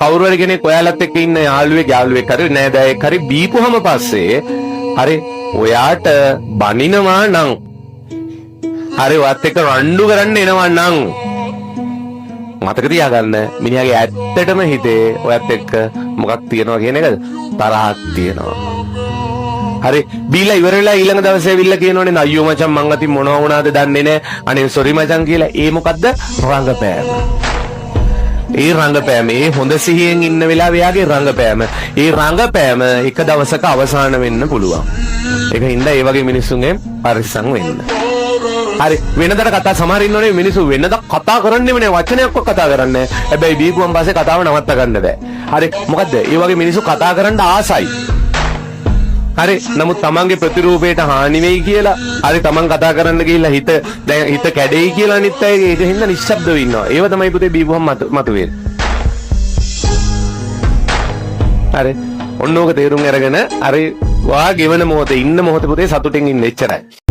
කවුරු හරි කෙනෙක් ඔයාලත් එක්ක ඉන්න යාළුවෙක් හරි නෑදෑයෙක් හරි බීපුවම පස්සේ හරි ඔයාට බනිනවා නම් හරි ඔයත් එක්ක රණ්ඩු කරන්න එනවා නම් මතක තියාගන්න මිනිහාගේ ඇත්තටම හිතේ ඔයත් එක්ක මොකක් තියෙනවා කියන එකද? තරහක් තියෙනවා. හරි බීලා ඉවරලා ඊළඟ දවසේ ඇවිල්ලා කියනෝනේ අයියෝ මචං මං අතින් මොනවා වුණාද දන්නේ නැහැ. අනේ සොරි මචං කියලා. ඒ මොකද්ද? රංගපෑම. ඒ රංගපෑම ඒ හොඳ සිහියෙන් ඉන්න වෙලාවේ යාගේ රංගපෑම. ඒ රංගපෑම එක දවසක අවසාන වෙන්න පුළුවන්. ඒක හින්දා ඒ වගේ මිනිස්සුන්ගෙන් පරිස්සම් වෙන්න. හරි වෙනදට කතා සමහර ඉන්නෝනේ මිනිස්සු වෙනදා කතා කරන්නේම නෑ වචනයක්වත් කතා කරන්නේ නෑ. හැබැයි බීපුවන් පස්සේ කතාව නවත්ත ගන්න බෑ. හරි මොකද්ද? ඒ වගේ මිනිස්සු කතා කරන්න ආසයි. හරි නමුත් තමන්ගේ ප්‍රතිරූපයට හානි වෙයි කියලා හරි තමන් කතා කරන්න ගිහිල්ලා හිත කැඩෙයි කියලා අනිත් අය ඒක හින්දා නිශ්ශබ්දව ඉන්නවා. ඒව තමයි පුතේ බීපුවම් මතුවේ. හරි ඔන්න ඕක තේරුම් අරගෙන හරි වා ගෙවන මොහොතේ ඉන්න මොහොතේ පුතේ සතුටින් ඉන්න එච්චරයි.